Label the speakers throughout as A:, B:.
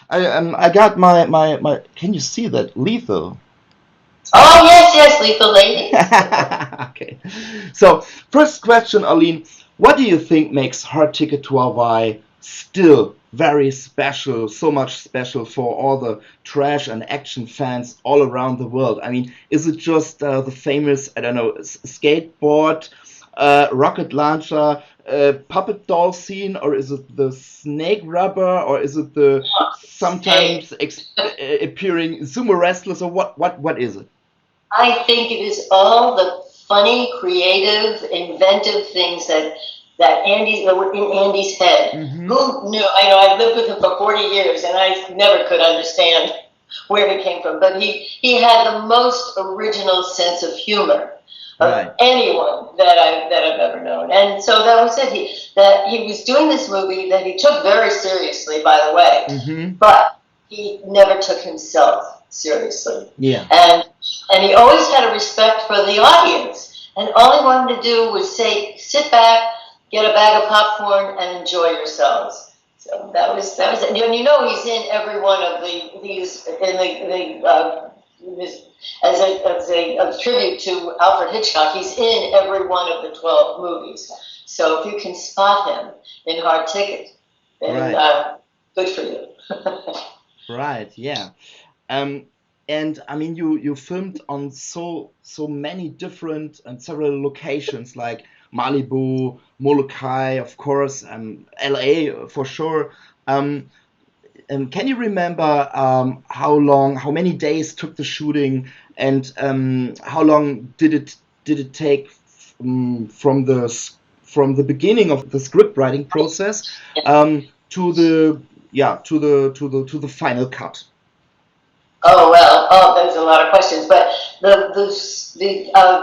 A: I got my. Can you see that? Lethal.
B: Oh, yes, yes, Lethal Ladies.
A: Okay. So, first question, Arlene. What do you think makes Hard Ticket to Hawaii still very special, so much special for all the trash and action fans all around the world? I mean, is it just the famous, I don't know, skateboard, rocket launcher, puppet doll scene, or is it the snake rubber, or is it the sometimes appearing sumo wrestlers, or what is it?
B: I think it is all the funny, creative, inventive things that were in Andy's head.
A: Mm-hmm.
B: Who knew? I know I've lived with him for 40 years, and I never could understand where he came from. But he had the most original sense of humor of
A: Right.
B: anyone that I've ever known. And so that was it. He was doing this movie that he took very seriously, by the way,
A: Mm-hmm.
B: but he never took himself seriously.
A: Yeah.
B: And he always had a respect for the audience. And all he wanted to do was say, sit back, get a bag of popcorn, and enjoy yourselves. So that was it. And you know he's in every one of these as a tribute to Alfred Hitchcock. He's in every one of the 12 movies. So if you can spot him in Hard Ticket, then
A: Right.
B: good for you.
A: Right. Yeah. And I mean, you filmed on so many different and several locations like Malibu, Molokai, of course, LA for sure. Um, can you remember how many days took the shooting, and how long did it take from the beginning of the script writing process to the to the final cut?
B: Oh well, there's a lot of questions, but the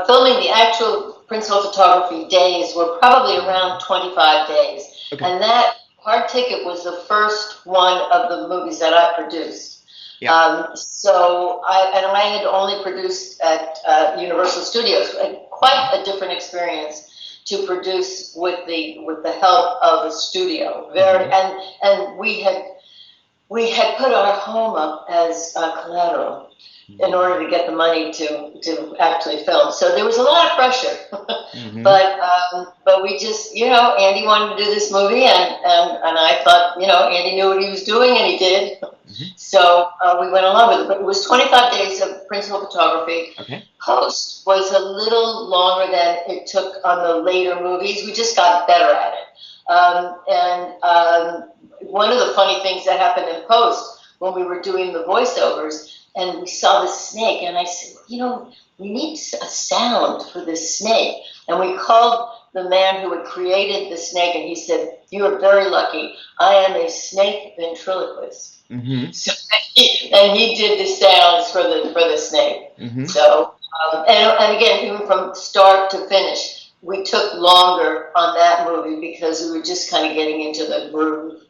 B: filming the actual principal photography days were probably around 25 days,
A: Okay.
B: and that Hard Ticket was the first one of the movies that I produced.
A: Yeah.
B: So I had only produced at Universal Studios, quite a different experience to produce with the help of a studio. And we had put our home up as collateral in order to get the money to actually film. So there was a lot of pressure,
A: Mm-hmm.
B: but we just, Andy wanted to do this movie, and I thought, Andy knew what he was doing, and he did.
A: Mm-hmm.
B: So we went along with it. But it was 25 days of principal photography.
A: Okay.
B: Post was a little longer than it took on the later movies. We just got better at it. One of the funny things that happened in post when we were doing the voiceovers and we saw the snake, and I said, we need a sound for this snake. And we called the man who had created the snake, and he said, "You are very lucky. I am a snake ventriloquist."
A: Mm-hmm.
B: So, and he did the sounds for the snake.
A: Mm-hmm.
B: So, and again, even from start to finish, we took longer on that movie because we were just kind of getting into the groove.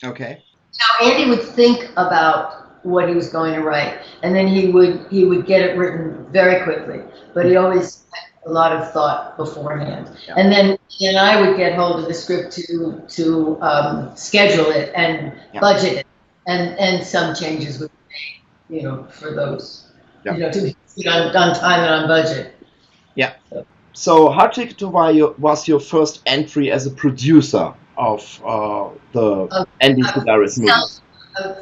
A: Okay.
B: Now, Andy would think about what he was going to write, and then he would get it written very quickly. But he always had a lot of thought beforehand,
A: Yeah.
B: and then I would get hold of the script to schedule it and budget it, and some changes would be made, for those, to be on time and on budget.
A: Yeah. So Hard Ticket to Hawaii was your first entry as a producer of the Andy Sidaris movies.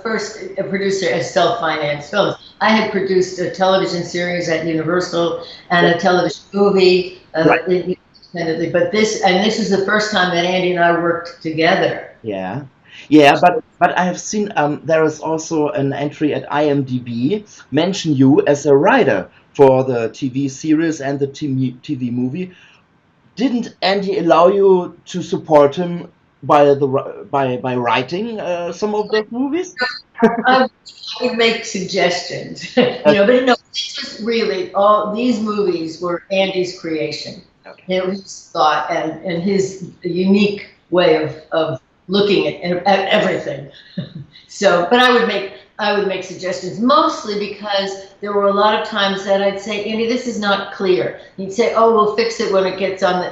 B: First, a producer as self-financed films. I had produced a television series at Universal and a television movie independently. But this is the first time that Andy and I worked together.
A: Yeah, but I have seen there is also an entry at IMDb mention you as a writer for the TV series and the TV movie. Didn't Andy allow you to support him by writing some of those movies?
B: I would make suggestions, but no, this was really all these movies were Andy's creation.
A: Okay.
B: His thought and his unique way of looking at everything. So, but I would make I would make suggestions, mostly because there were a lot of times that I'd say, Andy, this is not clear. He'd say, oh, we'll fix it when it gets on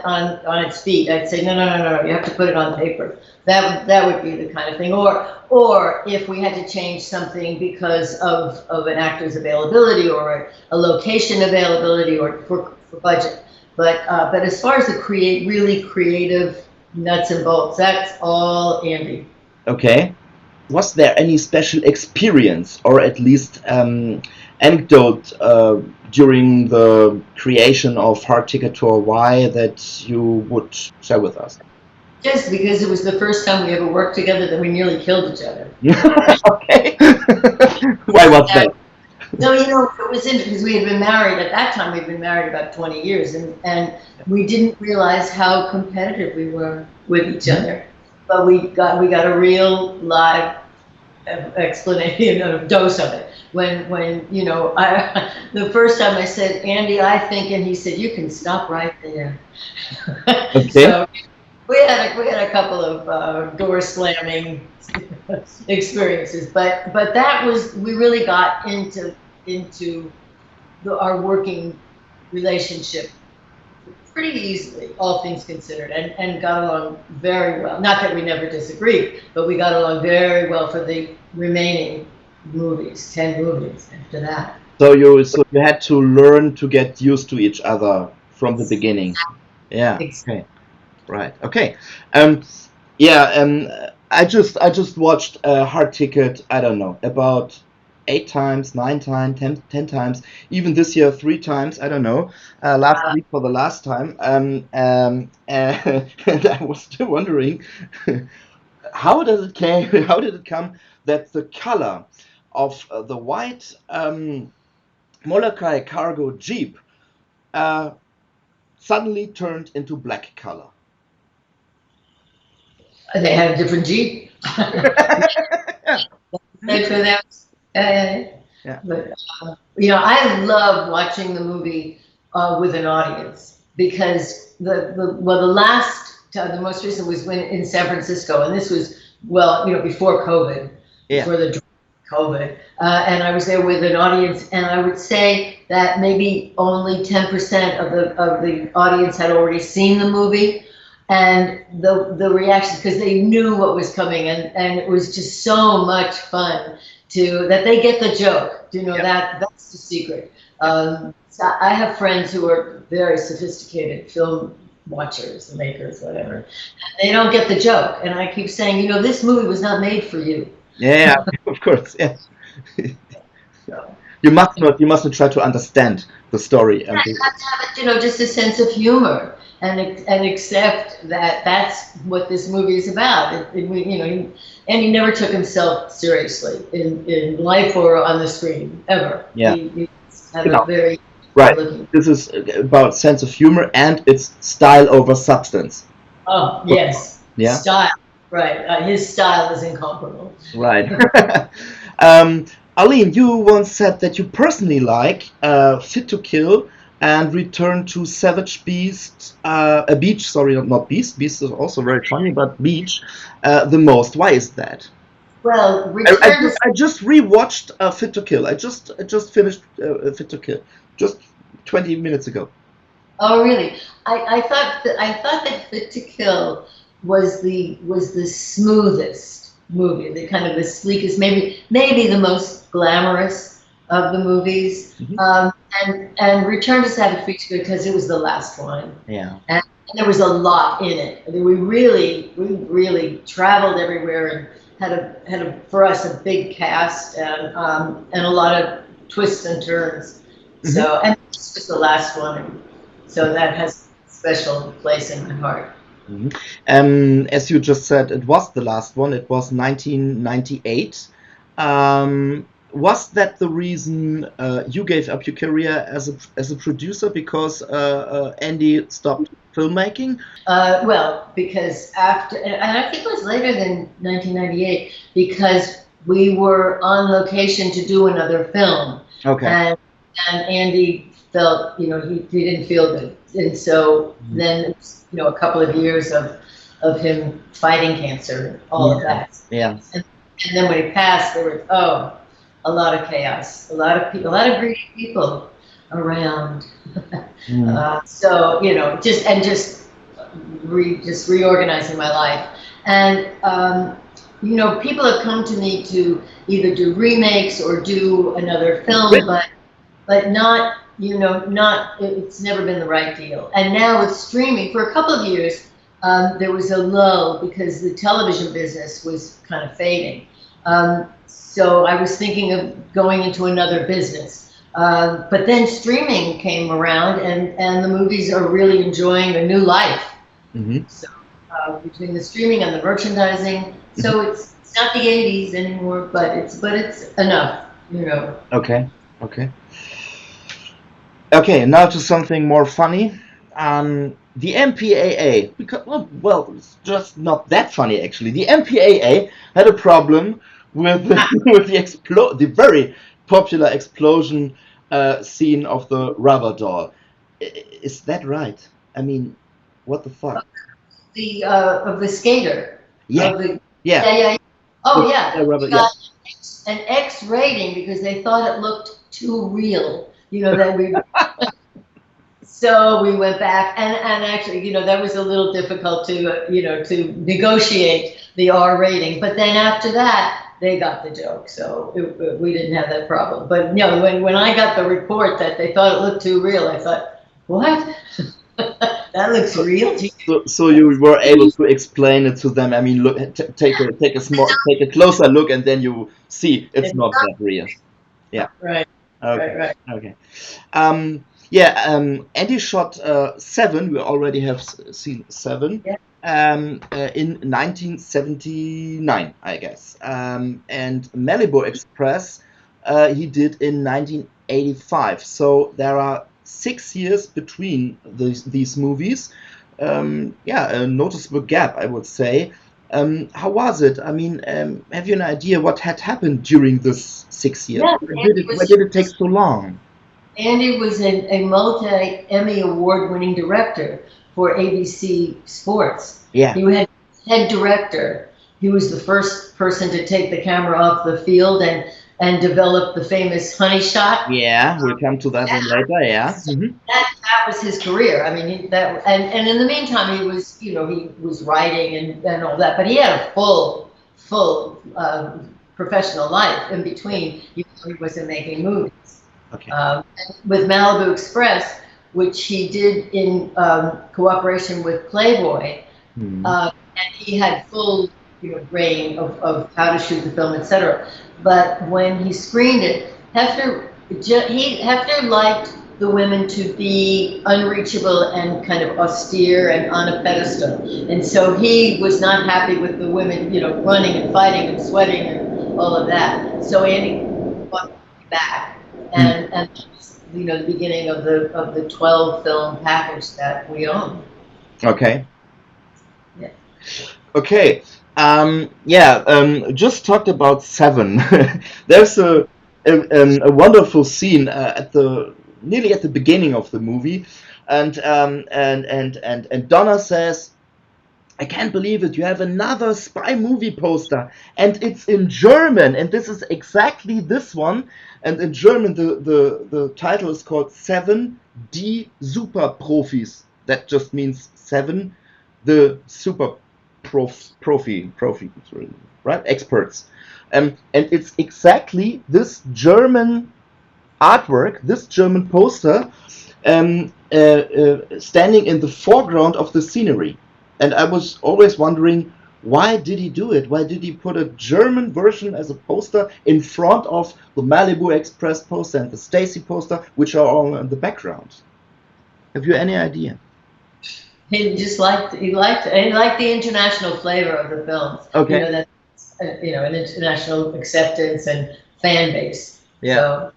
B: its feet. I'd say, no, you have to put it on paper. That would be the kind of thing. Or if we had to change something because of an actor's availability or a location availability or for budget. But as far as the really creative nuts and bolts, that's all Andy.
A: Okay. Was there any special experience or at least anecdote during the creation of Hard Ticket to Hawaii that you would share with us?
B: Just because it was the first time we ever worked together that we nearly killed each other.
A: Okay. Why was that?
B: No, it was interesting because we had been married, at that time we'd been married about 20 years, and we didn't realize how competitive we were with each other. But we got a real live explanation, a dose of it. When the first time I said, Andy, I think, and he said, you can stop right there.
A: Okay.
B: So we had a couple of door slamming experiences, but that was, we really got into our working relationship pretty easily, all things considered, and got along very well. Not that we never disagreed, but we got along very well for the remaining movies, 10 movies after that.
A: So you had to learn to get used to each other from the beginning. Yeah. Okay. Right. Okay. I just watched Hard Ticket. I don't know, about 8 times, 9 times, 10 times, even this year 3 times. I don't know. Last week for the last time. And I was still wondering, how did it come that the color of the white Molokai cargo Jeep suddenly turned into black color?
B: They had a different Jeep.
A: Yeah.
B: But I love watching the movie with an audience, because the most recent was in San Francisco, and this was before COVID, before the COVID, and I was there with an audience, and I would say that maybe only 10% of the audience had already seen the movie. And the reaction, because they knew what was coming, and it was just so much fun that they get the joke. That's the secret. So I have friends who are very sophisticated film watchers, makers, whatever, and they don't get the joke. And I keep saying, this movie was not made for you.
A: Yeah, of course. Yes. You must not try to understand the story.
B: You have to have just a sense of humor. And accept that that's what this movie is about. And he never took himself seriously in life or on the screen, ever.
A: Yeah.
B: He had a very
A: right. This is about sense of humor, and it's style over substance.
B: Oh yes.
A: Yeah.
B: Style. Right. His style is incomparable.
A: Right. Arlene, you once said that you personally like Fit to Kill and Return to Savage Beast, Beach, sorry, not Beast. Beast is also very funny, but Beach the most. Why is that?
B: Well,
A: I just rewatched Fit to Kill. I just finished Fit to Kill just 20 minutes ago.
B: Oh, really? I thought that Fit to Kill was the smoothest movie, the kind of the sleekest, maybe the most glamorous of the movies. Mm-hmm. And Return to Savage Beast because it was the last one.
A: Yeah.
B: And there was a lot in it. I mean, we really traveled everywhere and had for us a big cast and a lot of twists and turns. Mm-hmm. So, and this was the last one, so that has a special place in my heart.
A: Mm-hmm. As you just said, it was the last one. It was 1998. Was that the reason you gave up your career as a producer, because Andy stopped filmmaking?
B: Well, because after, and I think it was later than 1998, because we were on location to do another film. Okay. And Andy felt, he didn't feel good, and so then a couple of years of him fighting cancer, and all of that.
A: Yeah.
B: And then when he passed, they were a lot of chaos, a lot of people, a lot of greedy people around. So you know, just reorganizing my life, and you know, people have come to me to either do remakes or do another film, but not, you know, not, it's never been the right deal. And now with streaming, for a couple of years, there was a lull because the television business was kind of fading. So I was thinking of going into another business. But then streaming came around, and the movies are really enjoying a new life. So between the streaming and the merchandising, so it's not the 80s anymore, but it's enough, you know.
A: Okay. Okay, now to something more funny. The MPAA, because well, it's just not that funny actually. The MPAA had a problem with with the very popular explosion scene of the rubber doll. Is that right? I mean, what the fuck?
B: Of the skater.
A: Yeah.
B: Of the,
A: Yeah.
B: yeah. Oh,
A: The
B: yeah.
A: rubber,
B: We got an X rating because they thought it looked too real. You know, that we. So we went back, and actually, you know, that was a little difficult to, you know, to negotiate the R rating. But then after that, they got the joke, so we didn't have that problem. But you know, when I got the report that they thought it looked too real, I thought, what? That looks real.
A: So you were able to explain it to them. I mean, look, take a closer look, and then you see it's not that real. Yeah.
B: Right.
A: Okay.
B: Right.
A: Okay. Andy shot Seven. We already have seen Seven.
B: Yeah.
A: In 1979, I guess. And Malibu Express, he did in 1985. So there are 6 years between these movies. A noticeable gap, I would say. How was it? I mean, have you an idea what had happened during this 6 years?
B: Yeah,
A: Why did it take so long?
B: Andy was a multi-Emmy award-winning director for ABC Sports.
A: Yeah.
B: He had head director. He was the first person to take the camera off the field and develop the famous honey shot.
A: Yeah, we'll come to that one later. Yeah.
B: That was his career. I mean, and in the meantime, he was, you know, he was writing and all that, but he had a full professional life in between. He wasn't making movies.
A: Okay.
B: With Malibu Express, which he did in cooperation with Playboy, and he had full, you know, reign of how to shoot the film, etc. But when he screened it, Hefner liked the women to be unreachable and kind of austere and on a pedestal, and so he was not happy with the women, you know, running and fighting and sweating and all of that. So Andy brought back, and you know, the beginning of the 12 film package that we own.
A: Okay.
B: Yeah.
A: Okay. Just talked about Seven. There's a wonderful scene nearly at the beginning of the movie, and Donna says, "I can't believe it! You have another spy movie poster, and it's in German, and this is exactly this one. And in German, the title is called Seven, die Superprofis. That just means seven, the super profi, right? Experts. And it's exactly this German artwork, this German poster, standing in the foreground of the scenery. And I was always wondering, why did he do it? Why did he put a German version as a poster in front of the Malibu Express poster and the Stacy poster, which are all in the background? Have you any idea?
B: He just liked the international flavor of the films.
A: Okay.
B: You know, that's an international acceptance and fan base.
A: Yeah.
B: So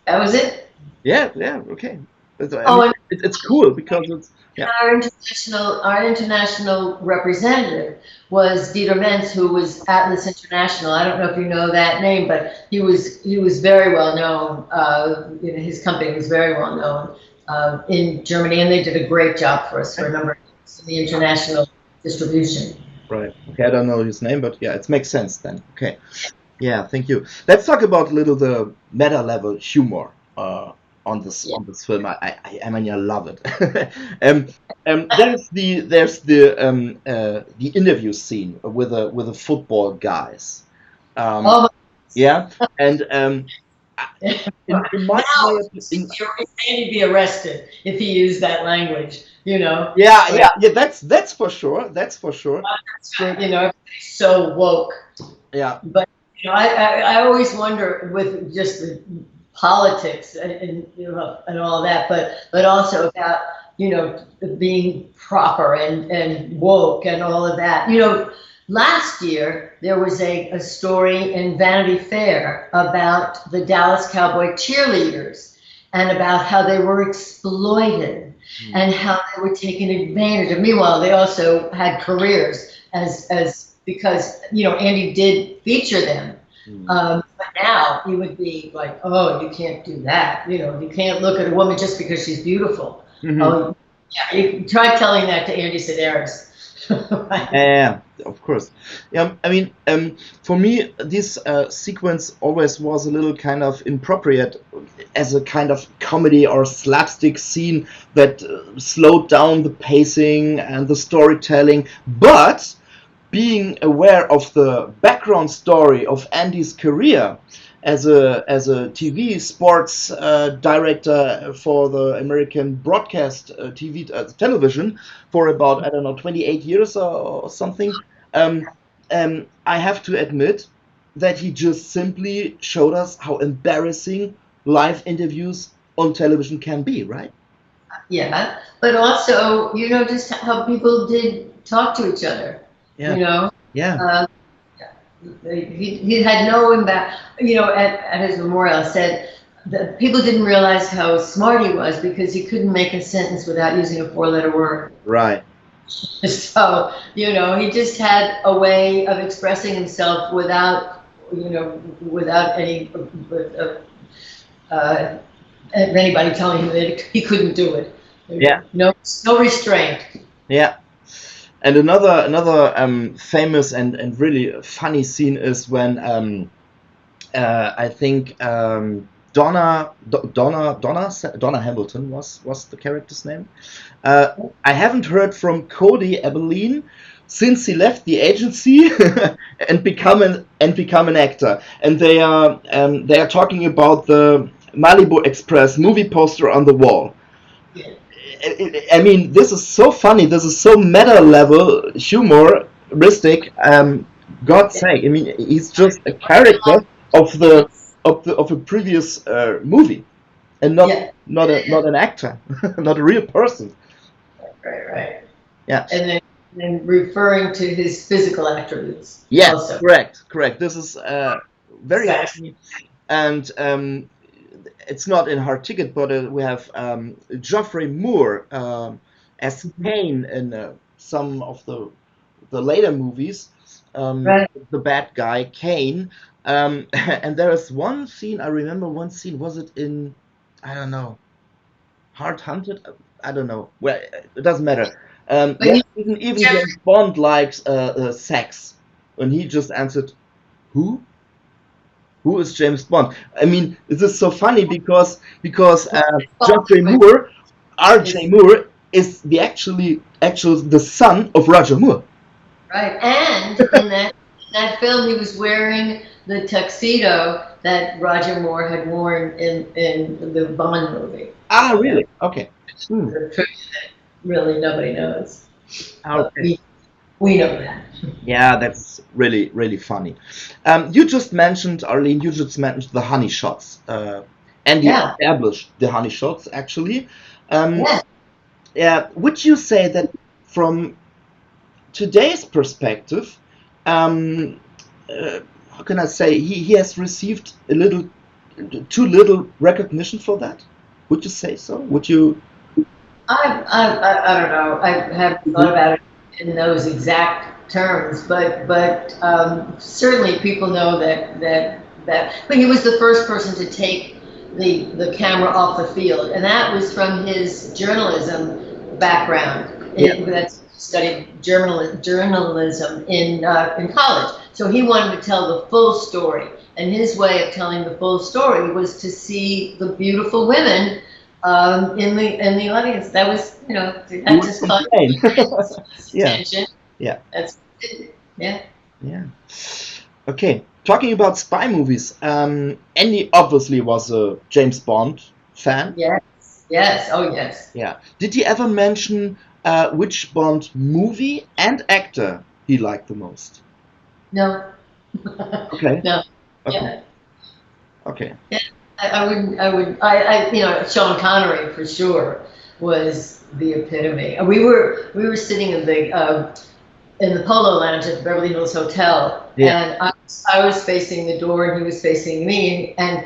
B: that was it.
A: Yeah. Okay. It's cool because it's. Yeah.
B: Our international representative was Dieter Mentz, who was Atlas International. I don't know if you know that name, but he was very well known. His company was very well known in Germany, and they did a great job for us for a number of years in the international distribution.
A: Right. Okay. I don't know his name, but yeah, it makes sense then. Okay. Yeah, thank you. Let's talk about a little the meta level humor
B: Yeah.
A: on this film. I mean, I love it. um, there's the interview scene with the football guys. Um,
B: Oh,
A: yeah, and in my
B: now
A: in,
B: he'd be arrested if he used that language.
A: yeah,
B: Like,
A: yeah, that's for sure. That's for sure. But
B: everybody's so woke.
A: yeah,
B: But I always wonder with just the politics and all that, but also about being proper and woke and all of that. Last year there was a story in Vanity Fair about the Dallas Cowboy cheerleaders and about how they were exploited and how they were taken advantage of. Meanwhile, they also had careers as because Andy did feature them. But now he would be like, oh, you can't do that. You can't look at a woman just because she's beautiful. Oh, yeah. You try telling that to Andy Sidaris. Right?
A: yeah, of course. Yeah, I mean, for me, this sequence always was a little kind of inappropriate as a kind of comedy or slapstick scene that slowed down the pacing and the storytelling. But being aware of the background story of Andy's career as a TV sports director for the American broadcast television for about, I don't know, 28 years or something, I have to admit that he just simply showed us how embarrassing live interviews on television can be, right?
B: Yeah, but also, just how people did talk to each other.
A: Yeah.
B: You know,
A: Yeah.
B: uh, he had no impact. At his memorial, said that people didn't realize how smart he was because he couldn't make a sentence without using a four-letter word.
A: Right.
B: So, he just had a way of expressing himself without any anybody telling him that he couldn't do it.
A: Yeah.
B: No restraint.
A: Yeah. And another famous and really funny scene is when I think Donna Hamilton was the character's name. I haven't heard from Cody Abilene since he left the agency and become an actor. And they are talking about the Malibu Express movie poster on the wall. I mean, this is so funny. This is so meta level humoristic. God's sake! I mean, he's just a character of a previous movie, and not an actor, not a real person.
B: Right.
A: Yeah.
B: And then referring to his physical attributes.
A: Yes,
B: also.
A: correct. This is very funny, and it's not in Hard Ticket, but we have Geoffrey Moore as Kane in some of the later movies.
B: Right.
A: The bad guy Kane, and there is one scene. I remember one scene. Was it in? I don't know. Hard Hunted. I don't know. Well, it doesn't matter. Yeah, even James Bond likes sex, and he just answered, "Who? Who is James Bond?" I mean, this is so funny because Geoffrey Moore, R.J. Moore, is the the son of Roger Moore.
B: Right, and in that film, he was wearing the tuxedo that Roger Moore had worn in the Bond movie.
A: Ah, really? Okay.
B: Really, nobody knows.
A: Okay.
B: We know that.
A: Yeah, that's really, really funny. You just mentioned, Arlene, you just mentioned the honey shots. And you established the honey shots, actually. Yeah. Would you say that from today's perspective, how can I say, he has received too little recognition for that? Would you say so? Would you?
B: I don't know. I haven't thought about it in those exact terms, but certainly people know that. But he was the first person to take the camera off the field, and that was from his journalism background.
A: Yeah.
B: That's studied journalism in college. So he wanted to tell the full story, and his way of telling the full story was to see the beautiful women in the audience. That was, that's just fun.
A: Yeah.
B: Attention.
A: Yeah.
B: That's yeah.
A: Yeah. Okay. Talking about spy movies, Andy obviously was a James Bond fan.
B: Yes. Yes. Oh, yes.
A: Yeah. Did he ever mention which Bond movie and actor he liked the most?
B: No.
A: Okay.
B: No.
A: Okay.
B: Yeah.
A: Okay.
B: Yeah. Sean Connery for sure was the epitome. We were sitting in the Polo Lounge at the Beverly Hills Hotel,
A: Yeah.
B: and I was facing the door, and he was facing me, and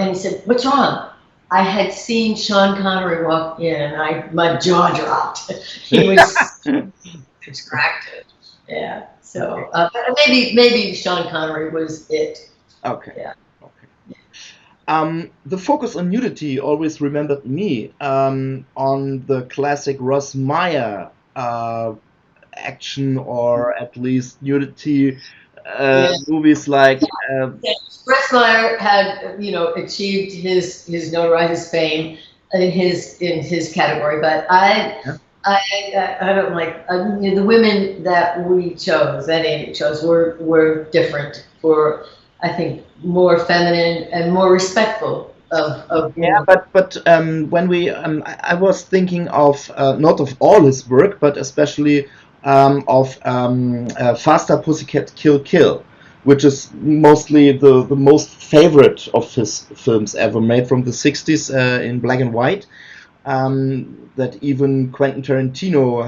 B: he said, "What's wrong?" I had seen Sean Connery walk in, and my jaw dropped. He was distracted. Yeah. So maybe Sean Connery was it.
A: Okay.
B: Yeah.
A: The focus on nudity always remembered me on the classic Ross Meyer action, or at least nudity movies like.
B: Ross Meyer had achieved his notoriety, his fame in his category, but I don't like the women that we chose, that Andy chose, were different, were, I think, more feminine and more respectful of
A: yeah, but when we I was thinking of not of all his work, but especially of Faster Pussycat Kill Kill, which is mostly the most favorite of his films ever made from the 60s in black and white. That even Quentin Tarantino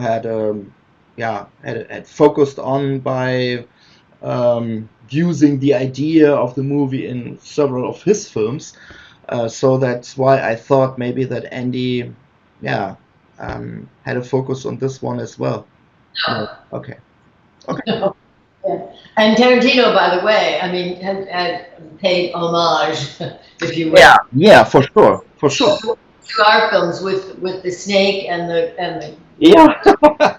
A: had focused on by using the idea of the movie in several of his films. So that's why I thought maybe that Andy, had a focus on this one as well.
B: No.
A: Okay.
B: No. Yeah. And Tarantino, by the way, I mean, had paid homage, if you will.
A: Yeah, for sure.
B: To our films with the snake and the
A: yeah,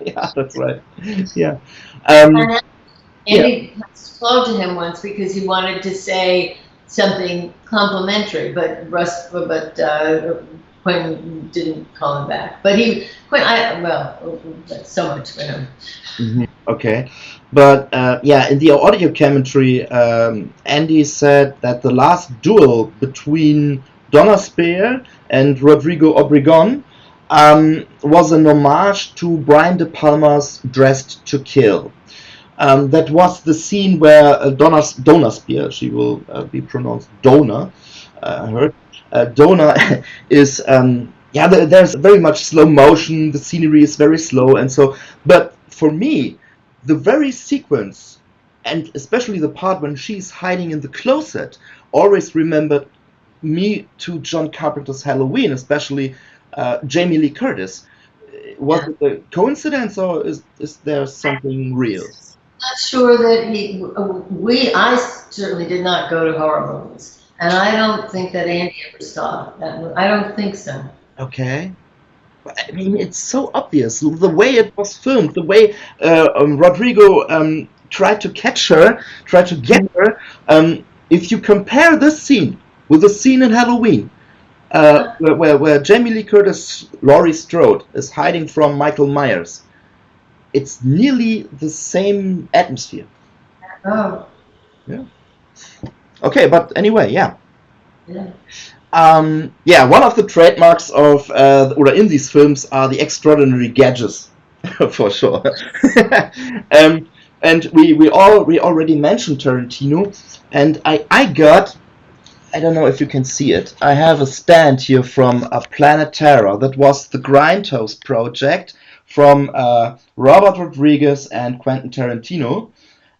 A: yeah, that's right. Yeah.
B: And Andy spoke to him once because he wanted to say something complimentary, but Quentin didn't call him back. But that's so much for him.
A: Mm-hmm. Okay, but in the audio commentary, Andy said that the last duel between Donna Spear and Rodrigo Obregon was an homage to Brian De Palma's Dressed to Kill. That was the scene where Donna Spear, she will be pronounced Donna, I heard. Donna is, there's very much slow motion, the scenery is very slow, and so, but for me, the very sequence, and especially the part when she's hiding in the closet, always remembered me to John Carpenter's Halloween, especially Jamie Lee Curtis. Was it a coincidence, or is there something real?
B: Not sure that I certainly did not go to horror movies, and I don't think that Andy ever saw that. I don't think so.
A: Okay. I mean, it's so obvious the way it was filmed, the way Rodrigo tried to catch her, tried to get her. If you compare this scene with the scene in Halloween, where Jamie Lee Curtis, Laurie Strode, is hiding from Michael Myers, it's nearly the same atmosphere.
B: Oh.
A: Yeah. Okay, but anyway, yeah.
B: Yeah.
A: One of the trademarks of or in these films are the extraordinary gadgets, for sure. And we already mentioned Tarantino, and I don't know if you can see it. I have a stand here from Planet Terror. That was the Grindhouse project from Robert Rodriguez and Quentin Tarantino,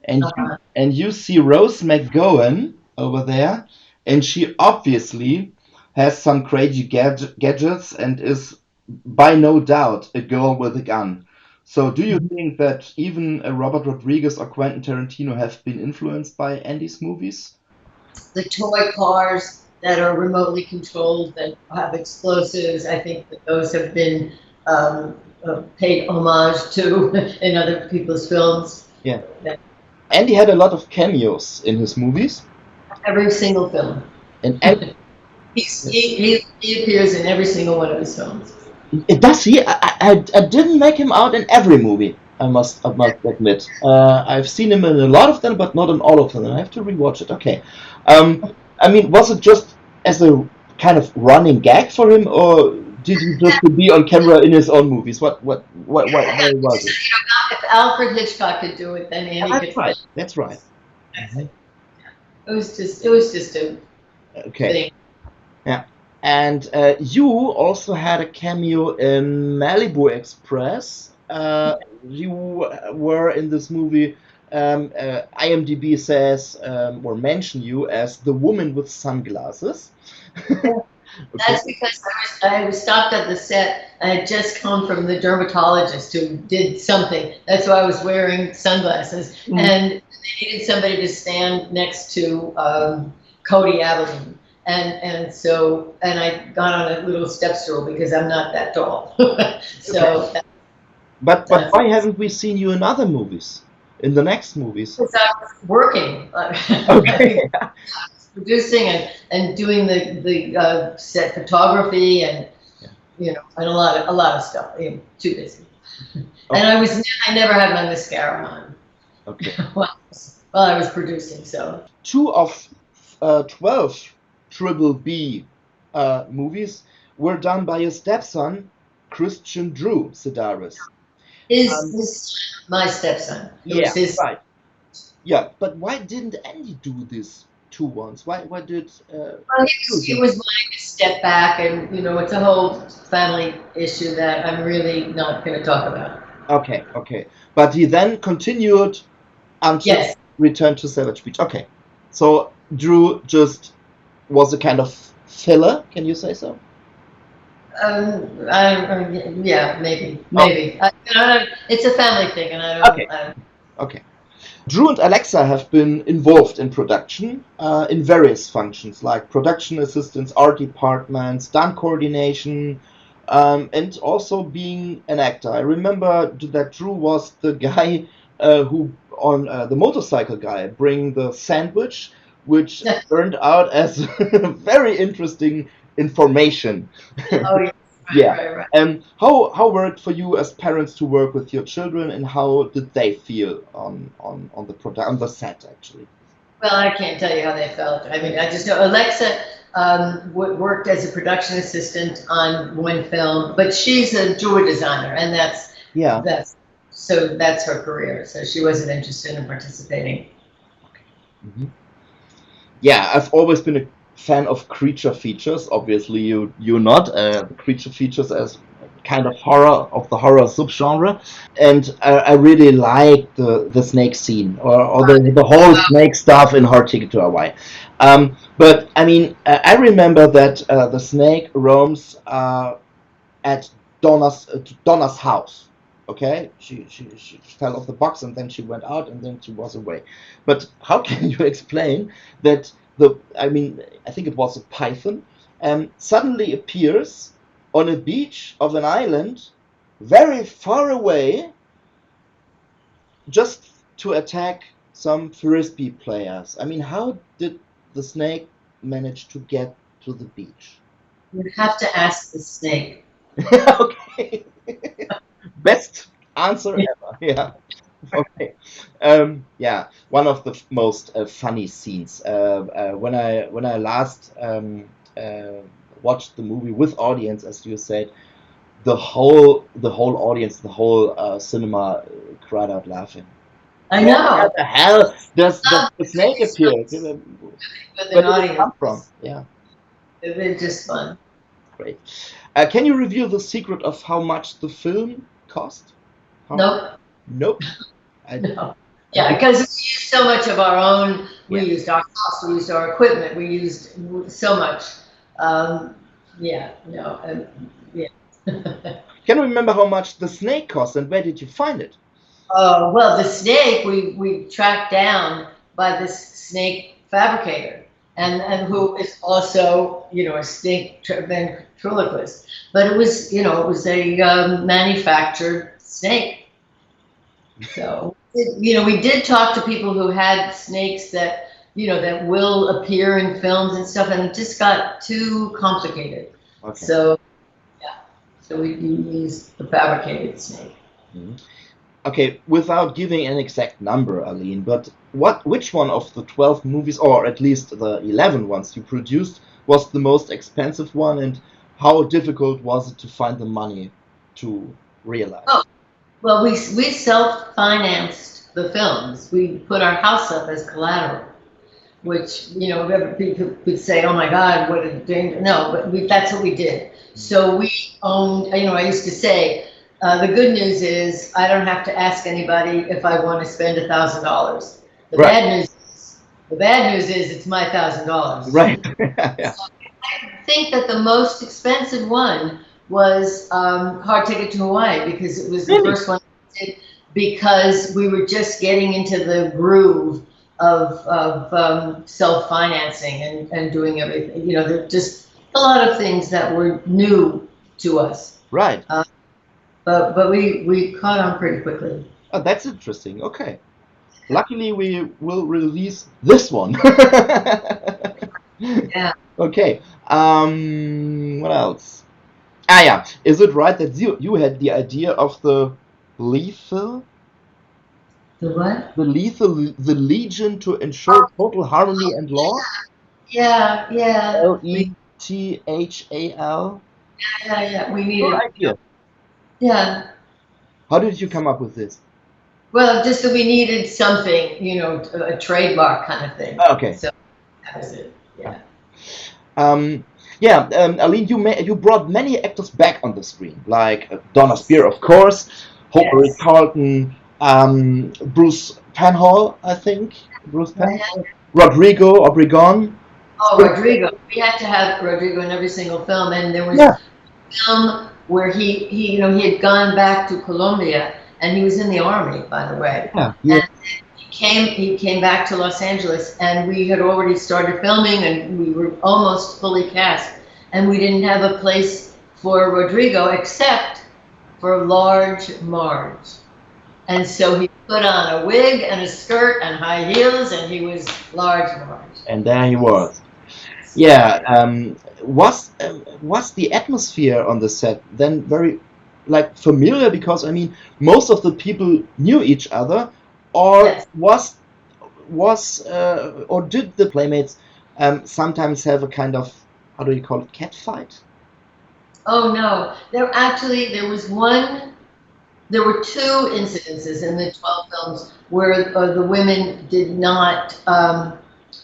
A: and you see Rose McGowan over there, and she obviously has some crazy gadgets and is by no doubt a girl with a gun. So do you think that even Robert Rodriguez or Quentin Tarantino have been influenced by Andy's movies?
B: The toy cars that are remotely controlled that have explosives, I think that those have been paid homage to in other people's films.
A: Yeah. And he had a lot of cameos in his movies.
B: Every single film.
A: And
B: he appears in every single one of his films.
A: Does he? I didn't make him out in every movie. I must admit. I've seen him in a lot of them, but not in all of them. I have to rewatch it. Okay. I mean, was it just as a kind of running gag for him, or did he just be on camera in his own movies? What was it?
B: If Alfred Hitchcock could do it, then Andy could.
A: That's right. That's right. Mm-hmm.
B: It was just a thing.
A: Yeah. And you also had a cameo in Malibu Express. You were in this movie. IMDb says or mention you as the woman with sunglasses.
B: Okay. That's because I was stopped at the set. I had just come from the dermatologist who did something. That's why I was wearing sunglasses. Mm-hmm. And they needed somebody to stand next to Cody Aberlin. And so I got on a little step stool because I'm not that tall. So.
A: Okay. But why haven't we seen you in other movies? In the next movies?
B: Because I was working.
A: Okay.
B: Producing and doing the set photography and and a lot of stuff. Too busy. Okay. And I never had my mascara on.
A: Okay.
B: while I was producing. So
A: 2 of 12 Triple B movies were done by your stepson, Christian Drew Sidaris.
B: Is my stepson?
A: Yeah, right. Yeah, but why didn't Andy do these 2 ones? Why did?
B: He was wanting to step back, and it's a whole family issue that I'm really not going to talk about.
A: Okay. But he then continued until Return to Savage Beach. Okay, so Drew just was a kind of filler. Can you say so?
B: Yeah, maybe. It's a family thing, and I don't.
A: Okay. Drew and Alexa have been involved in production in various functions like production assistants, art department, stunt coordination, and also being an actor. I remember that Drew was the guy who, on the motorcycle guy, bring the sandwich, which turned out as very interesting information.
B: Oh, yeah.
A: Yeah.
B: Right.
A: And how were it for you as parents to work with your children, and how did they feel on the set actually?
B: Well, I can't tell you how they felt. I mean, I just know Alexa worked as a production assistant on one film, but she's a jewelry designer, and that's her career. So she wasn't interested in participating.
A: Okay. Mm-hmm. Yeah, I've always been a fan of creature features. Obviously, you're not. Creature features as kind of the horror subgenre, and I really like the snake scene or the whole snake stuff in Hard Ticket to Hawaii. But I mean, I remember that the snake roams at Donna's house. Okay, she fell off the box and then she went out and then she was away. But how can you explain that? I think it was a python, suddenly appears on a beach of an island very far away just to attack some frisbee players. I mean, how did the snake manage to get to the beach?
B: You have to ask the snake.
A: Okay. Best answer ever. Yeah. Okay. One of the most funny scenes. When I last watched the movie with audience, as you said, the whole audience, the whole cinema cried out laughing.
B: I know.
A: What the hell does the snake appear?
B: With
A: Where did it come from? Yeah.
B: It's just fun.
A: Great. Can you reveal the secret of how much the film cost? Nope.
B: No. Yeah, because we used so much of our own. We used our cost. We used our equipment. We used so much.
A: Can you remember how much the snake cost and where did you find it?
B: Well, the snake we tracked down by this snake fabricator, and who is also, a snake ventriloquist. But it was, it was a manufactured snake. So, we did talk to people who had snakes that, that will appear in films and stuff, and it just got too complicated.
A: Okay.
B: So, so we used the fabricated snake.
A: Mm-hmm. Okay, without giving an exact number, Arlene, but which one of the 12 movies, or at least the 11 ones you produced, was the most expensive one, and how difficult was it to find the money to realize?
B: Oh, well, we self-financed the films. We put our house up as collateral, which, people could say, oh my God, what a danger. No, but that's what we did. So we owned, I used to say, the good news is I don't have to ask anybody if I want to spend $1,000. The bad news is it's my $1,000.
A: Right. Yeah.
B: So I think that the most expensive one was Hard Ticket to Hawaii, because it was the first one we did, because we were just getting into the groove of self-financing and doing everything. There are just a lot of things that were new to us.
A: Right.
B: But we caught on pretty quickly.
A: Oh, that's interesting. Okay. Luckily, we will release this one.
B: Yeah.
A: Okay. What else? Ah, yeah. Is it right that you had the idea of the lethal?
B: The what?
A: The Legion to ensure total harmony and law?
B: Yeah.
A: LETHAL?
B: Yeah. We needed.
A: Good idea.
B: Yeah.
A: How did you come up with this?
B: Well, just that we needed something, a trademark kind of thing.
A: Okay.
B: So that was it. Yeah.
A: Arlene, you brought many actors back on the screen, like Donna Spear, of course, Hope Carlton, Bruce Penhall, I think. Rodrigo Obregon.
B: Oh, Rodrigo. We had to have Rodrigo in every single film, and there was a film where he had gone back to Colombia, and he was in the army, by the way.
A: Yeah.
B: And he came back to Los Angeles, and we had already started filming, and we were almost fully cast, and we didn't have a place for Rodrigo except for Large Marge. And so he put on a wig and a skirt and high heels, and he was Large Marge.
A: And there he was. Yeah. Was the atmosphere on the set then very familiar, because most of the people knew each other, or or did the playmates sometimes have a kind of, how do you call it, cat fight?
B: Oh no, there were two incidences in the 12 films where the women did not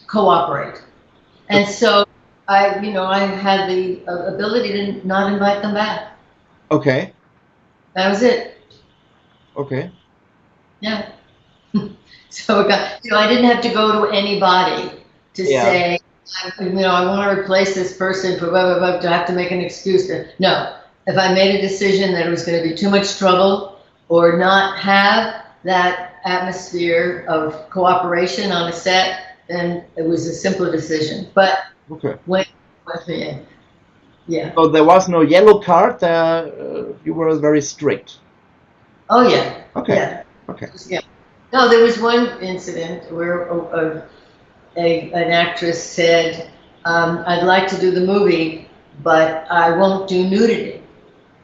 B: cooperate, and so I had the ability to not invite them back.
A: Okay.
B: That was it.
A: Okay.
B: Yeah. So it got, I didn't have to go to anybody to say, I want to replace this person for blah, blah, blah, to have to make an excuse. No. If I made a decision that it was going to be too much trouble or not have that atmosphere of cooperation on a set, then it was a simpler decision. But yeah.
A: So there was no yellow card. You were very strict.
B: Oh yeah.
A: Okay.
B: Yeah.
A: Okay.
B: Yeah. No, there was one incident where an actress said, "I'd like to do the movie, but I won't do nudity."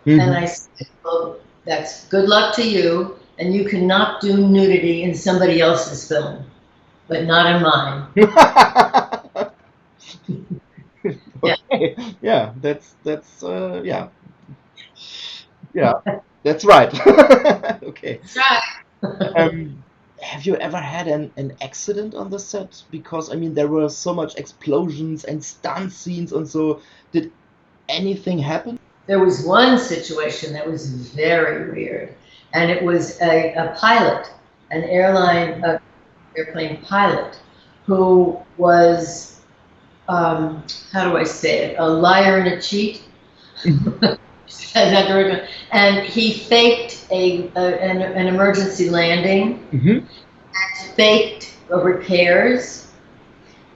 B: Mm-hmm. And I said, "Well, that's good luck to you, and you cannot do nudity in somebody else's film, but not in mine."
A: Okay. Yeah, that's that's right. Okay.
B: That's right.
A: Have you ever had an accident on the set? Because there were so much explosions and stunt scenes, and so did anything happen?
B: There was one situation that was very weird, and it was a pilot, an airplane pilot, who was, how do I say it, a liar and a cheat. And he faked an emergency landing, and faked repairs,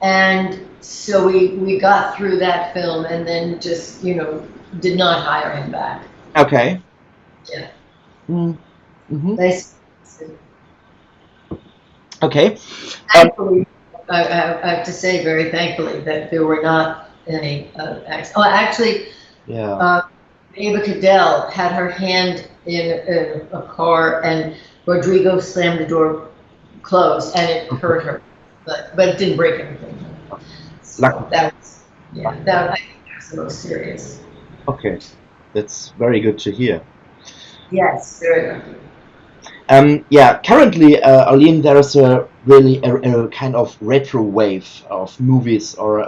B: and so we got through that film and then just, did not hire him back.
A: Okay.
B: Yeah.
A: Mm-hmm.
B: They,
A: Okay.
B: thankfully, I have to say very thankfully that there were not any accidents. Oh, actually, Ava Cadell had her hand in a car and Rodrigo slammed the door closed and it hurt her, but it didn't break anything. So that was, that I think was the most serious.
A: Okay, that's very good to hear.
B: Yes, very lucky.
A: Currently, Arlene, there is a really a kind of retro wave of movies or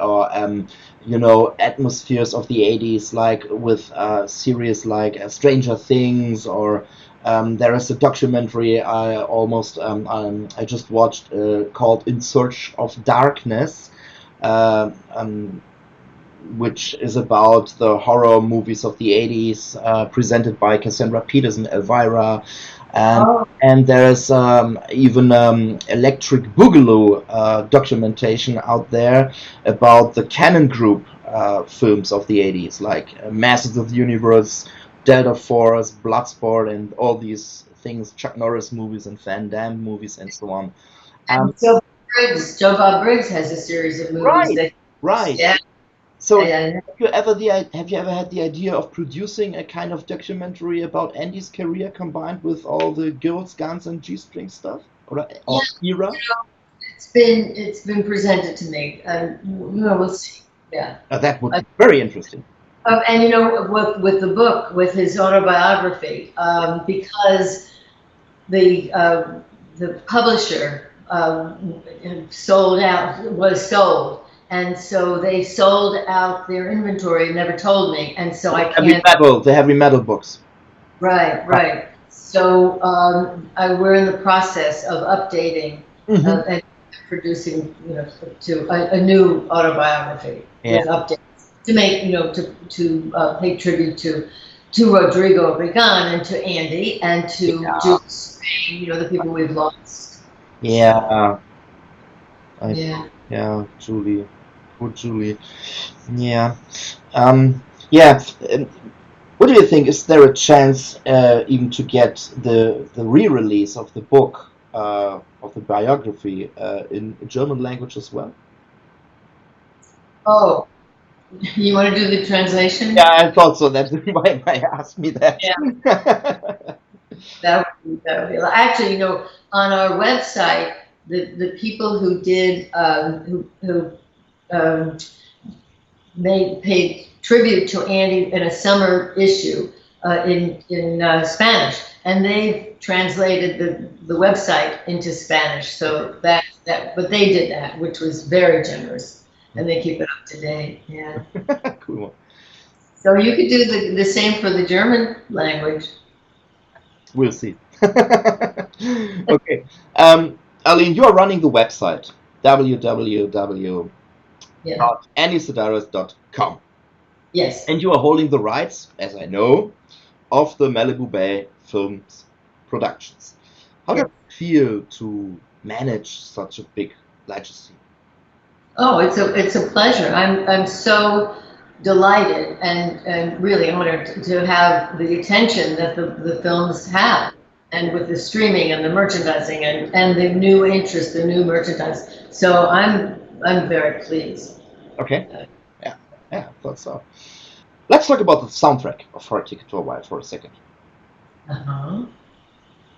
A: atmospheres of the 80s, like with series like Stranger Things, or there is a documentary I just watched called In Search of Darkness, which is about the horror movies of the 80s, presented by Cassandra Peterson, Elvira. And there's even Electric Boogaloo documentation out there about the Canon Group films of the 80s, like Masters of the Universe, Delta Force, Bloodsport, and all these things, Chuck Norris movies and Van Damme movies and so on.
B: Joe Bob Briggs has a series of movies.
A: Right.
B: Yeah.
A: So have you ever had the idea of producing a kind of documentary about Andy's career combined with all the girls, guns, and G-string stuff, or era?
B: It's been presented to me, and we'll see. Yeah,
A: that would be very interesting.
B: And with the book, with his autobiography, because the publisher was sold. And so they sold out their inventory and never told me, and so I can't.
A: The heavy metal books.
B: Right. So we're in the process of updating and producing, to a new autobiography with updates to make, to pay tribute to Rodrigo Obregon and to Andy and to the people we've lost.
A: Yeah. Julie. Poor Julie. Yeah. What do you think? Is there a chance even to get the re-release of the book, of the biography, in German language as well?
B: Oh, you want to do the translation?
A: Yeah, I thought so. That's why I asked me that.
B: Yeah. That would be actually, on our website, the people who did paid tribute to Andy in a summer issue in Spanish, and they translated the website into Spanish. So but they did that, which was very generous, and they keep it up to date. Yeah.
A: Cool.
B: So you could do the same for the German language.
A: We'll see. Okay. Arlene, you are running the website www.arlenesidaris.com.
B: Yes.
A: And you are holding the rights, as I know, of the Malibu Bay Films productions. How does it feel to manage such a big legacy?
B: Oh, it's a pleasure. I'm so delighted and really honored to have the attention that the films have, and with the streaming and the merchandising and the new interest, the new merchandise. So I'm very pleased.
A: Okay. I thought so. Let's talk about the soundtrack of Hard Ticket to Hawaii for a second.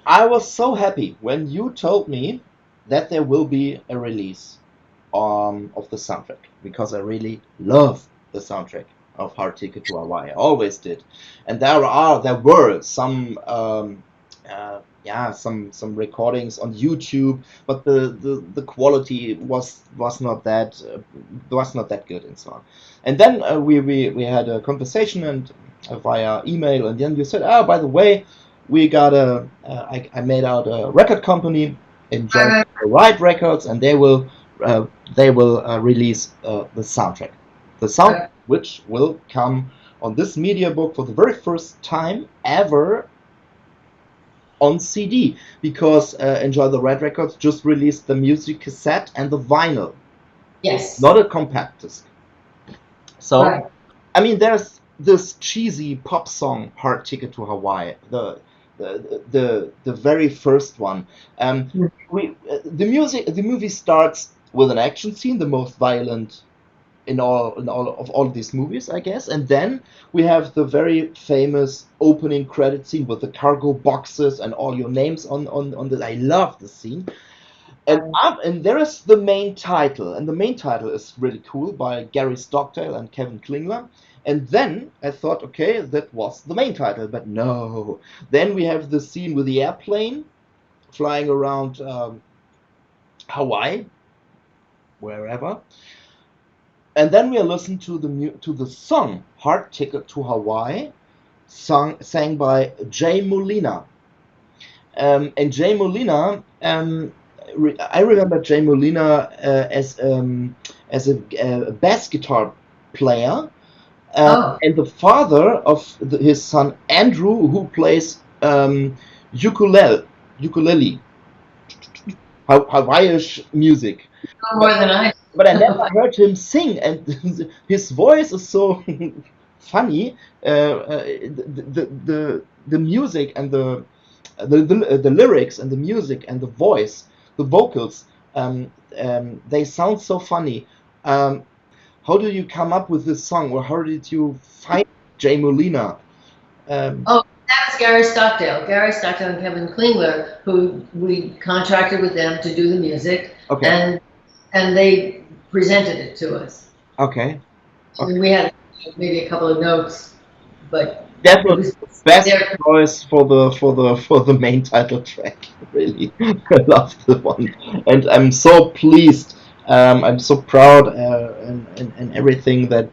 A: I was so happy when you told me that there will be a release of the soundtrack, because I really love the soundtrack of Hard Ticket to Hawaii. I always did. And there were some some recordings on YouTube, but the quality was not that good and so on. And then we had a conversation and via email, and then you said, by the way, we got I made out a record company in Germany, Right Records, and they will release the soundtrack. The soundtrack which will come on this media book for the very first time ever on CD, because Enjoy the Red Records just released the music cassette and the vinyl.
B: Yes.
A: not a compact disc. So,
B: Right.
A: I mean, there's this cheesy pop song, "Hard Ticket to Hawaii," the very first one. The movie starts with an action scene, the most violent in all of these movies, I guess. And then we have the very famous opening credit scene with the cargo boxes and all your names on the. I love the scene. And there is the main title, and the main title is really cool by Gary Stockdale and Kevin Klingler. And then I thought, okay, that was the main title, but no. Then we have the scene with the airplane flying around Hawaii, wherever. And then we are listening to the song "Hard Ticket to Hawaii," sang by Jay Molina. And Jay Molina, I remember Jay Molina as a bass guitar player, and the father of his son Andrew, who plays ukulele, Hawaiian music.
B: More than I.
A: But I never heard him sing, and his voice is so funny. The music and the lyrics and the music and the voice, the vocals, they sound so funny. How did you come up with this song, or how did you find Jay Molina?
B: That was Gary Stockdale. Gary Stockdale and Kevin Klingler, who we contracted with them to do the music,
A: Okay.
B: and they presented it to us.
A: Okay.
B: And we had maybe a couple of notes, but
A: that was best choice for the main title track. Really, I love the one, and I'm so pleased. I'm so proud and everything that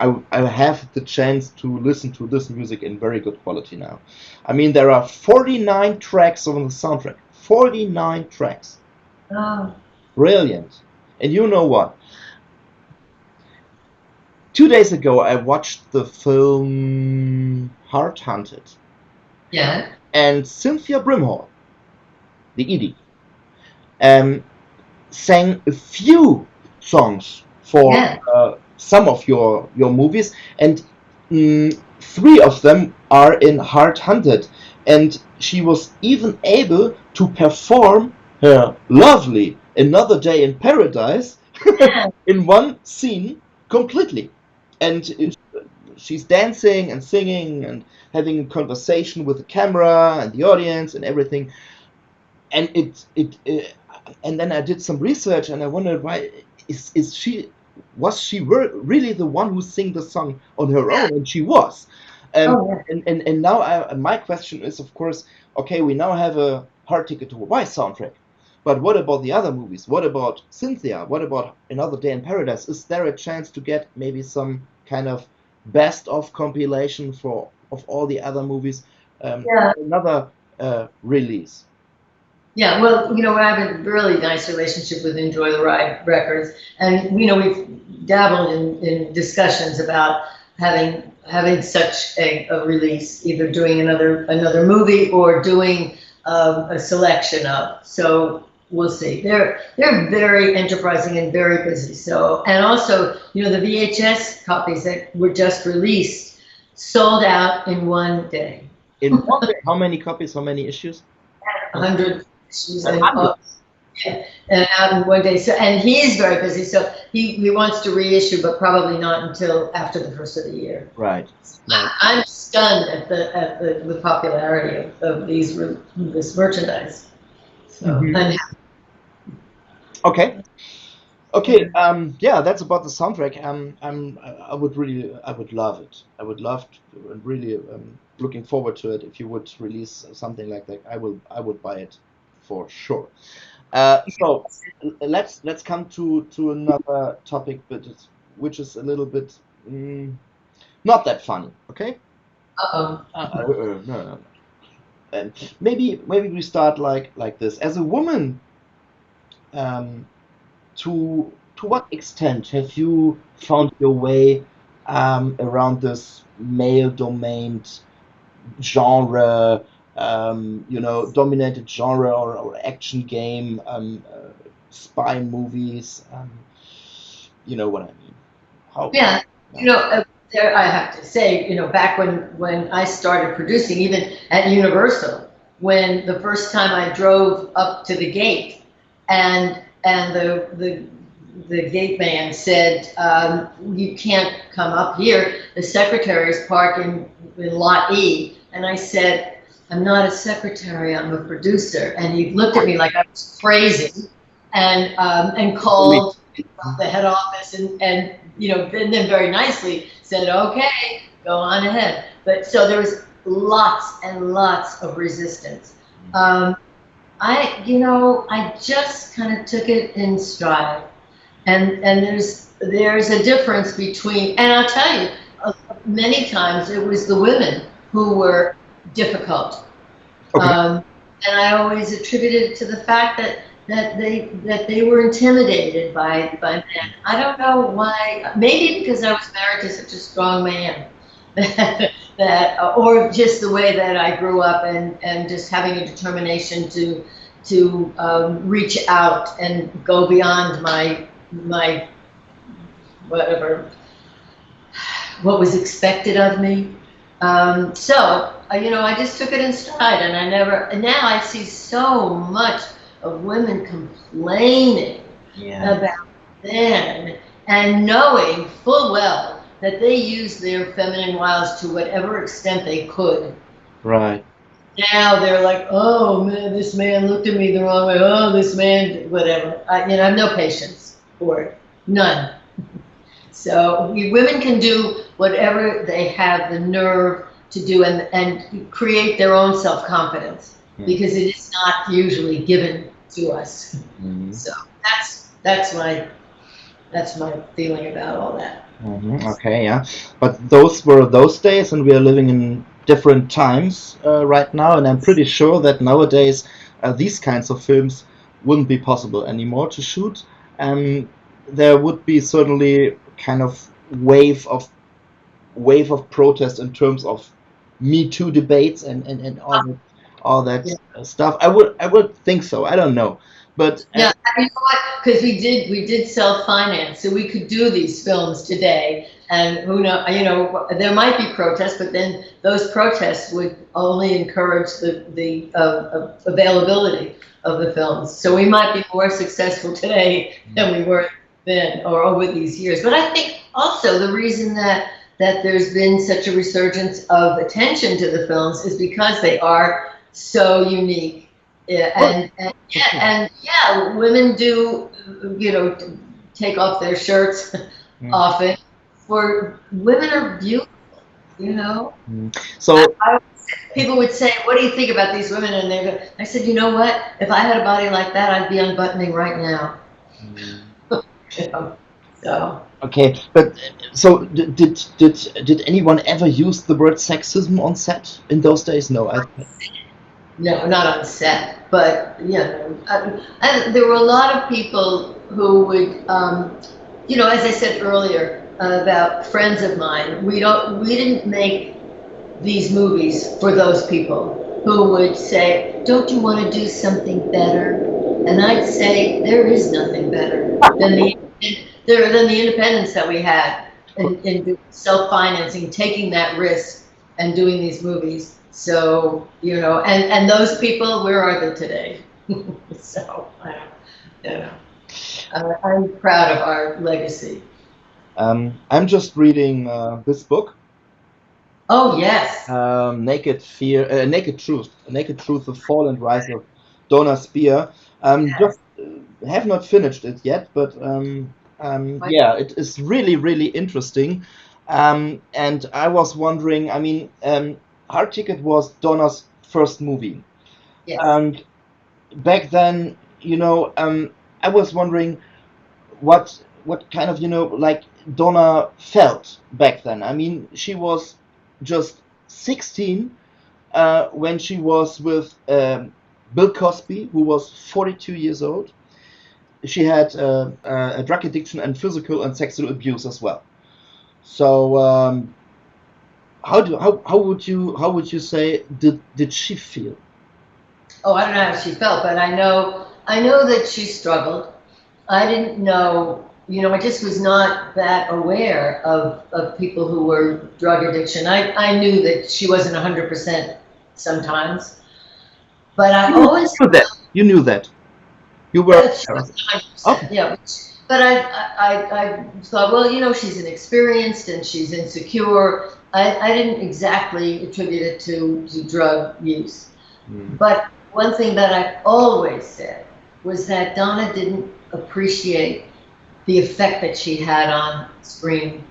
A: I have the chance to listen to this music in very good quality now. I mean, there are 49 tracks on the soundtrack. 49 tracks.
B: Oh.
A: Brilliant. And you know what? 2 days ago, I watched the film Heart Hunted.
B: Yeah.
A: And Cynthia Brimhall, the Edie, sang a few songs for some of your movies, and 3 of them are in Heart Hunted. And she was even able to perform her lovely Another Day in Paradise in one scene completely. And she's dancing and singing and having a conversation with the camera and the audience and everything. And and then I did some research, and I wondered, why was she really the one who sang the song on her own? And she was. And now my question is, of course, okay, we now have a Hard Ticket to Hawaii soundtrack. But what about the other movies? What about Cynthia? What about Another Day in Paradise? Is there a chance to get maybe some kind of best of compilation of all the other movies? Another release.
B: Yeah, well, I have a really nice relationship with Enjoy the Ride Records, and we've dabbled in discussions about having such a release, either doing another movie or doing a selection of. So we'll see. They're very enterprising and very busy. So, and also, the VHS copies that were just released sold out in one day.
A: In one day? How many copies? How many issues?
B: 100 issues. And out in one day. So, and he's very busy. So he wants to reissue, but probably not until after the first of the year.
A: Right.
B: I'm stunned at the popularity of this merchandise. So I'm happy.
A: Okay. Yeah, that's about the soundtrack. I would love it. I would love to, and really looking forward to it. If you would release something like that, I would buy it for sure. So let's come to another topic, which is a little bit not that funny. Okay. No. And maybe we start like this. As a woman, to what extent have you found your way around this male-domained genre, dominated genre or action game, spy movies? You know what I mean? How?
B: Yeah, there I have to say, back when I started producing, even at Universal, when the first time I drove up to the gate, and the gate man said, "You can't come up here. The secretaries park in Lot E," and I said, "I'm not a secretary. I'm a producer." And he looked at me like I was crazy, and called the head office and then very nicely said, "Okay, go on ahead." But so there was lots and lots of resistance. I just kind of took it in stride, and there's a difference between, and I'll tell you, many times it was the women who were difficult.
A: Okay.
B: And I always attributed it to the fact that they were intimidated by men. I don't know why. Maybe because I was married to such a strong man, or just the way that I grew up, and just having a determination to reach out and go beyond my whatever what was expected of me. So I just took it in stride, and and now I see so much of women complaining about men, and knowing full well that they use their feminine wiles to whatever extent they could.
A: Right.
B: Now they're like, "Oh man, this man looked at me the wrong way. Oh, this man, whatever." I have no patience for it, none. So women can do whatever they have the nerve to do, and create their own self-confidence, because it is not usually given to us. So that's my feeling about all that.
A: Okay, yeah. But those were those days, and we are living in different times right now, and I'm pretty sure that nowadays these kinds of films wouldn't be possible anymore to shoot. There would be certainly kind of wave of protest in terms of Me Too debates and all that stuff. I would think so. I don't know, but
B: you know what? Because we did self-finance, so we could do these films today. And who knows? There might be protests, but then those protests would only encourage the availability of the films. So we might be more successful today than we were then, or over these years. But I think also the reason that there's been such a resurgence of attention to the films is because they are so unique. And women do, take off their shirts often. For women are beautiful,
A: So
B: people would say, "What do you think about these women?" And I said, "You know what? If I had a body like that, I'd be unbuttoning right now." So.
A: Okay, but so did anyone ever use the word sexism on set in those days? No,
B: No, not on set, but there were a lot of people who would, as I said earlier about friends of mine. We didn't make these movies for those people who would say, "Don't you want to do something better?" And I'd say, there is nothing better than the independence that we had in self-financing, taking that risk and doing these movies. So, and those people, where are they today? So, I'm proud of our legacy.
A: I'm just reading this book.
B: Oh, yes.
A: Naked Truth, The Fall and Rise of Donna Spear. Just have not finished it yet, but it is really, really interesting. And I was wondering, Hard Ticket was Donna's first movie.
B: Yes.
A: And back then, I was wondering what kind of, like Donna felt back then. She was just 16 when she was with Bill Cosby, who was 42 years old. She had a drug addiction and physical and sexual abuse as well. So how would you say did she feel?
B: Oh, I don't know how she felt, but I know that she struggled. I didn't know I just was not that aware of people who were drug addiction. I knew that she wasn't 100% sometimes, but I always
A: knew that. You knew that. You were.
B: she wasn't 100%.
A: Okay.
B: Yeah, but I thought, well, she's inexperienced and she's insecure. I didn't exactly attribute it to drug use. But one thing that I always said was that Donna didn't appreciate the effect that she had on screen,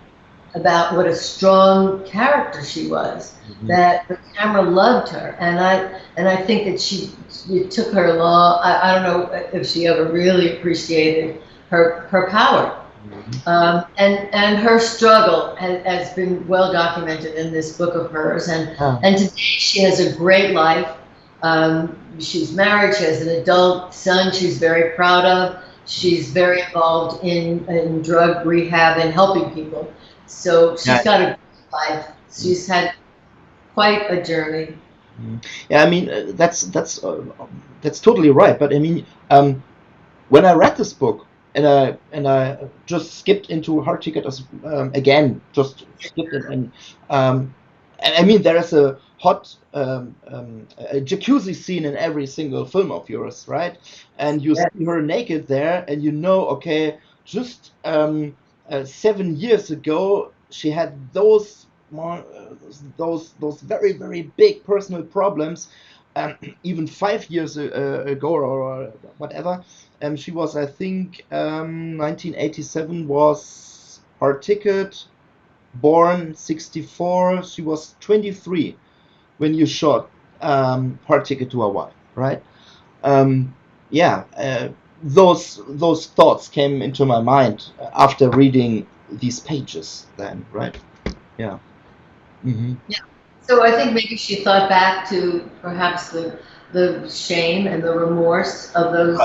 B: about what a strong character she was, that the camera loved her, and I think that it took her long. I don't know if she ever really appreciated her power. And her struggle has been well documented in this book of hers, and today she has a great life. She's married, she has an adult son she's very proud of. She's very involved in drug rehab and helping people. So she's got a great life. She's had quite a journey.
A: Yeah, I mean, that's totally right. But I mean, when I read this book, and I just skipped into Hard Ticket again, just skipped it, and I mean, there is a hot a jacuzzi scene in every single film of yours, right? And you see her naked there, and okay, just 7 years ago she had those very, very big personal problems. Even 5 years ago or whatever, she was, I think, 1987 was Hard Ticket, born 64. She was 23 when you shot Hard Ticket to Hawaii, right? Those thoughts came into my mind after reading these pages then, right? Yeah.
B: Yeah. So I think maybe she thought back to perhaps the shame and the remorse of those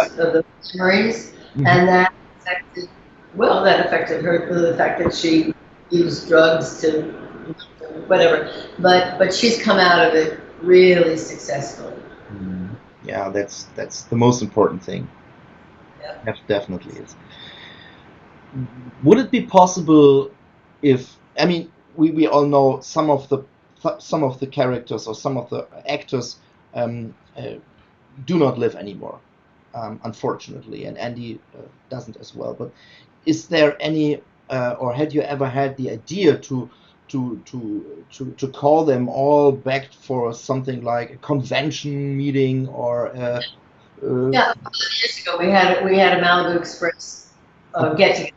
B: memories, and that affected her, the fact that she used drugs to whatever. But she's come out of it really successfully.
A: Yeah, that's the most important thing.
B: Yeah.
A: That definitely is. Would it be possible if, I mean, we all know some of the characters or some of the actors do not live anymore, unfortunately, and Andy doesn't as well. But is there any, or had you ever had the idea to call them all back for something like a convention meeting or?
B: Yeah, a couple of years ago we had a Malibu Express get together.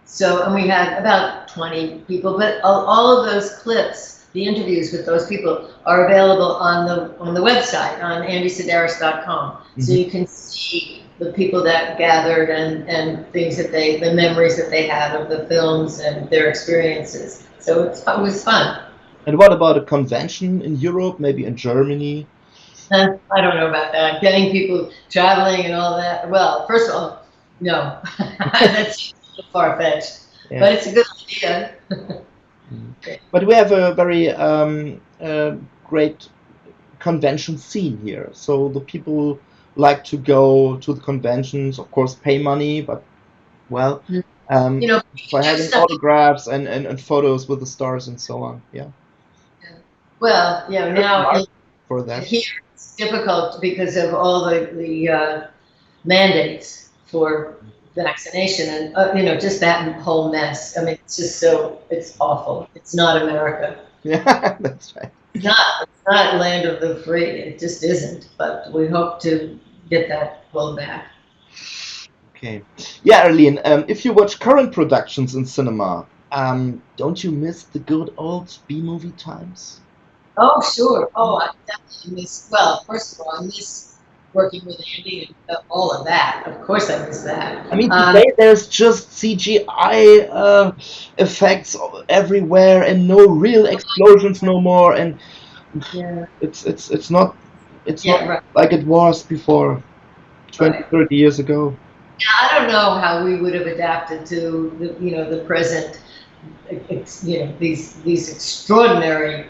B: So, and we had about 20 people, but all of those clips, the interviews with those people, are available on the website on andysidaris.com. So you can see the people that gathered and things that the memories that they had of the films and their experiences. So it was fun.
A: And what about a convention in Europe, maybe in Germany?
B: I don't know about that. Getting people traveling and all that. Well, first of all, no, that's far-fetched, but it's a good idea.
A: But we have a very great convention scene here. So the people like to go to the conventions, of course, pay money, but for having autographs and photos with the stars and so on. Yeah.
B: Well, now
A: for that.
B: Here it's difficult because of all the mandates for vaccination and just that whole mess. I mean, it's awful. It's not America.
A: Yeah, that's right.
B: It's not land of the free. It just isn't. But we hope to get that pulled back.
A: Okay. Yeah, Arlene, if you watch current productions in cinema, don't you miss the good old B-movie times?
B: Oh, sure. Oh, I definitely miss. Well, first of all, I miss working with Andy and all of that. Of course, I miss that.
A: I mean, today there's just CGI effects everywhere and no real explosions no more, and it's not right. Like it was before 20, 30 years ago.
B: Yeah, I don't know how we would have adapted to the present. These extraordinary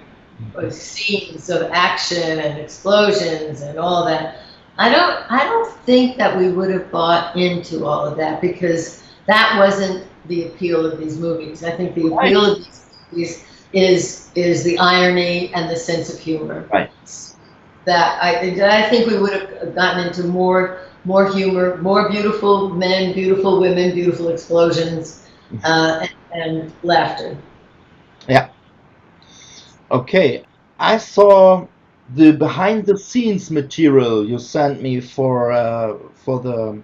B: scenes of action and explosions and all that. I don't think that we would have bought into all of that because that wasn't the appeal of these movies. I think the appeal of these movies is the irony and the sense of humor.
A: Right.
B: That I think we would have gotten into more humor, more beautiful men, beautiful women, beautiful explosions, and laughter.
A: Yeah. Okay. I saw the behind the scenes material you sent me for the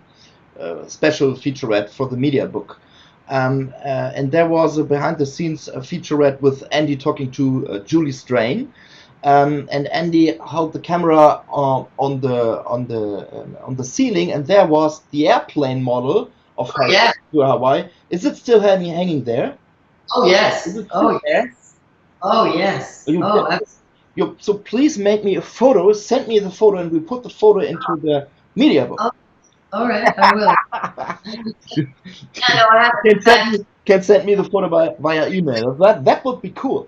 A: special featurette for the media book. And there was a behind the scenes featurette with Andy talking to Julie Strain. And Andy held the camera on the ceiling, and there was the airplane model of her to Hawaii. Is it still hanging there?
B: Oh yes. Oh
A: there?
B: yes. Oh yes.
A: So please make me a photo. Send me the photo, and we put the photo into the media book.
B: Oh, all right, I will.
A: Can send me the photo via email. That would be cool.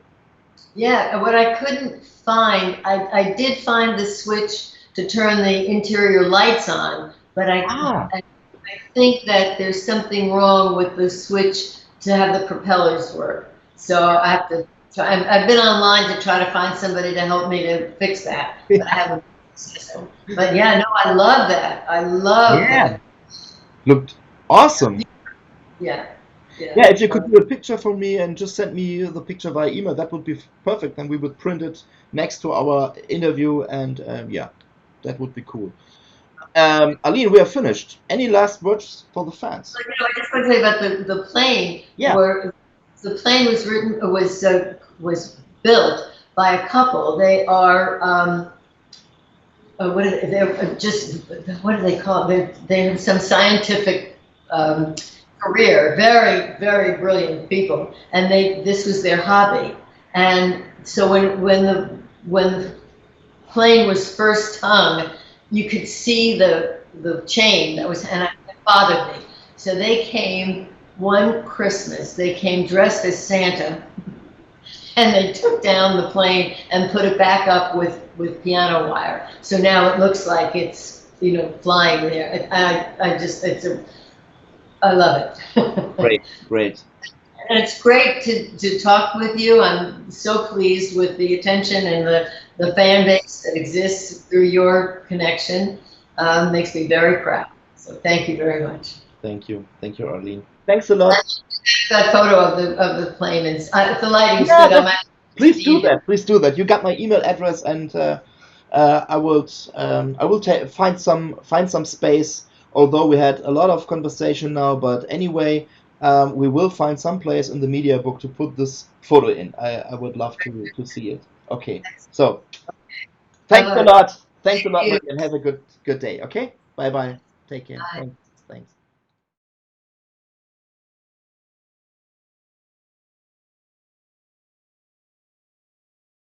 B: Yeah, what I couldn't find, I did find the switch to turn the interior lights on, but I think that there's something wrong with the switch to have the propellers work. So I have to try. I've been online to try to find somebody to help me to fix that, but I haven't. But yeah, no, I love that. I love that.
A: Looked awesome.
B: Yeah.
A: Yeah, if you could do a picture for me and just send me the picture via email, that would be perfect. And we would print it next to our interview, and yeah, that would be cool. Arlene, we are finished. Any last words for the fans?
B: I just want to say about the plane.
A: Yeah.
B: Where the plane was built by a couple. They are what do they call it? They have some scientific career, very, very brilliant people, and this was their hobby. And so when the plane was first hung, you could see the chain that was, and it bothered me. So they came one Christmas. They came dressed as Santa, and they took down the plane and put it back up with piano wire. So now it looks like it's flying there. I love it.
A: Great.
B: And it's great to talk with you. I'm so pleased with the attention and the fan base that exists through your connection. Makes me very proud. So thank you very much.
A: Thank you, Arlene. Thanks a lot.
B: That photo of the plane is the lighting's good.
A: Please do that. You got my email address, and I will find some space. Although we had a lot of conversation now, but anyway, we will find some place in the media book to put this photo in. I would love to see it. Okay, so thanks a lot. Thanks a lot, and have a good day. Okay, bye. Take care.
B: Bye.
A: Thanks.